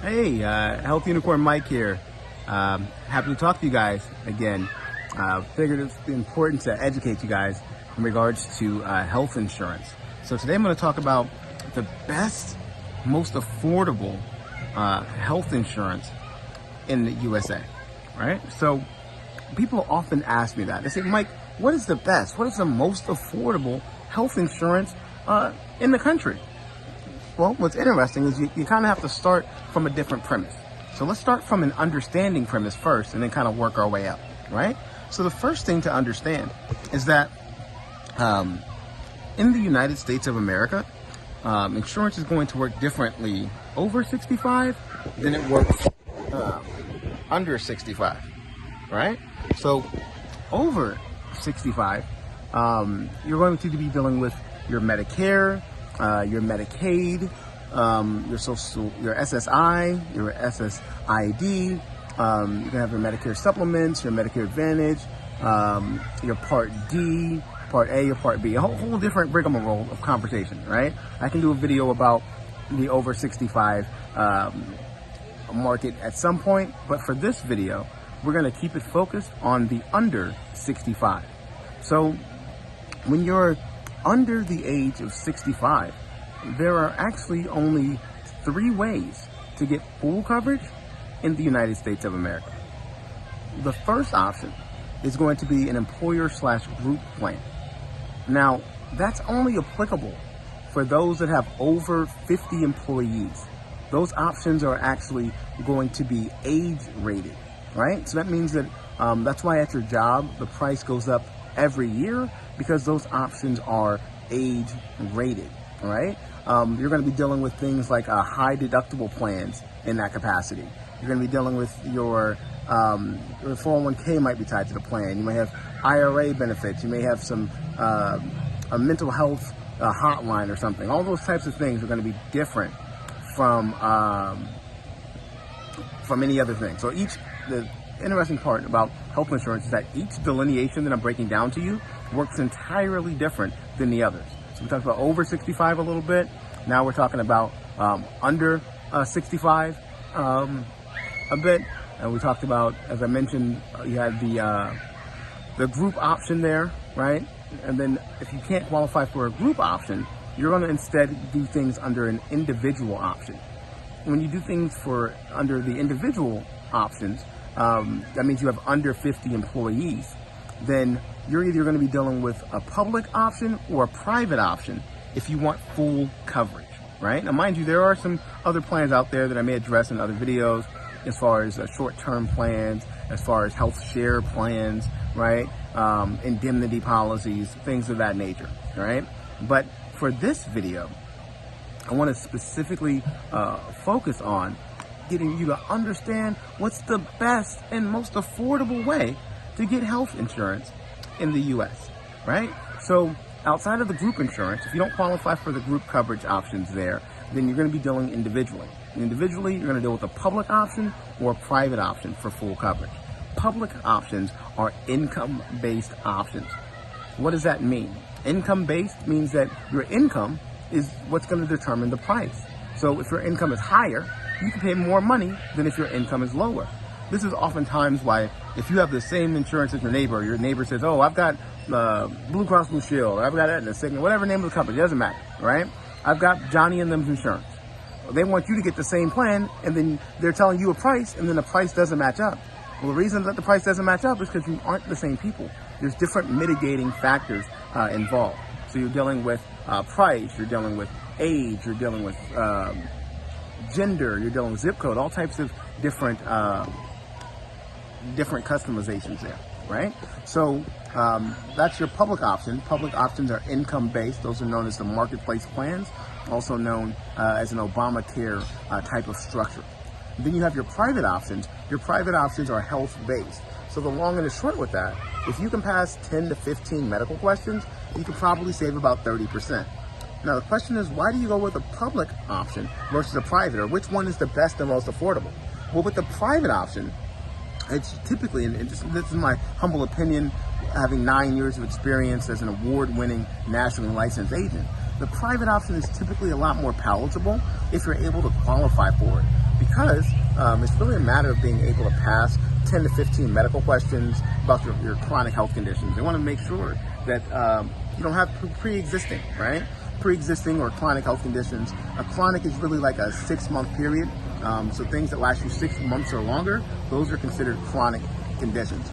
Hey, Health Unicorn Mike here. Happy to talk to you guys again. Figured it's important to educate you guys in regards to health insurance. So today I'm going to talk about the best, most affordable health insurance in the USA, right? So people often ask me that. They say, Mike, what is the best? What is the most affordable health insurance in the country? Well, what's interesting is you kind of have to start from a different premise. So let's start from an understanding premise first and then kind of work our way up, right? So the first thing to understand is that in the United States of America, insurance is going to work differently over 65 than it works under 65, right? So over 65, you're going to be dealing with your Medicare, your Medicaid, your SSI, your SSID, you can have your Medicare supplements, your Medicare Advantage, your Part D, Part A, or Part B, a whole different rigmarole of conversation, right? I can do a video about the over 65 market at some point, but for this video, we're gonna keep it focused on the under 65. So when you're under the age of 65, there are actually only 3 ways to get full coverage in the United States of America. The first option is going to be an employer/group plan. Now, that's only applicable for those that have over 50 employees. Those options are actually going to be age rated, right? So that means that that's why at your job, the price goes up every year, because those options are age rated, all right? You're going to be dealing with things like high deductible plans in that capacity. You're going to be dealing with your 401k might be tied to the plan. You may have IRA benefits. You may have some a mental health hotline or something. All those types of things are going to be different from any other thing. So the interesting part about health insurance is that each delineation that I'm breaking down to you works entirely different than the others. So we talked about over 65 a little bit. Now we're talking about under 65 a bit. And we talked about, as I mentioned, you had the group option there, right? And then if you can't qualify for a group option, you're going to instead do things under an individual option. When you do things under the individual options, that means you have under 50 employees, then you're either going to be dealing with a public option or a private option if you want full coverage, right? Now, mind you, there are some other plans out there that I may address in other videos, as far as short-term plans, as far as health share plans, right? Indemnity policies, things of that nature, right? But for this video, I want to specifically focus on getting you to understand what's the best and most affordable way to get health insurance in the US, right? So outside of the group insurance, if you don't qualify for the group coverage options there, then you're going to be dealing individually. Individually, you're going to deal with a public option or a private option for full coverage. Public options are income-based options. What does that mean? Income-based means that your income is what's going to determine the price. So if your income is higher, you can pay more money than if your income is lower. This is oftentimes why, if you have the same insurance as your neighbor says, oh, I've got Blue Cross Blue Shield, or I've got Aetna, Cigna, whatever name of the company, it doesn't matter, right? I've got Johnny and them's insurance. They want you to get the same plan, and then they're telling you a price, and then the price doesn't match up. Well, the reason that the price doesn't match up is because you aren't the same people. There's different mitigating factors involved. So you're dealing with price, you're dealing with age, you're dealing with gender, you're dealing with zip code, all types of different customizations there, right? So that's your public option. Public options are income-based. Those are known as the marketplace plans, also known as an Obamacare type of structure. Then you have your private options. Your private options are health-based. So the long and the short with that, if you can pass 10 to 15 medical questions, you can probably save about 30%. Now the question is, why do you go with a public option versus a private, or which one is the best and most affordable? Well, with the private option, it's typically, and this is my humble opinion, having 9 years of experience as an award-winning nationally licensed agent, the private option is typically a lot more palatable if you're able to qualify for it. because it's really a matter of being able to pass 10 to 15 medical questions about your chronic health conditions. They want to make sure that you don't have pre-existing, right? Pre-existing or chronic health conditions. A chronic is really like a 6-month period. So things that last you 6 months or longer, those are considered chronic conditions.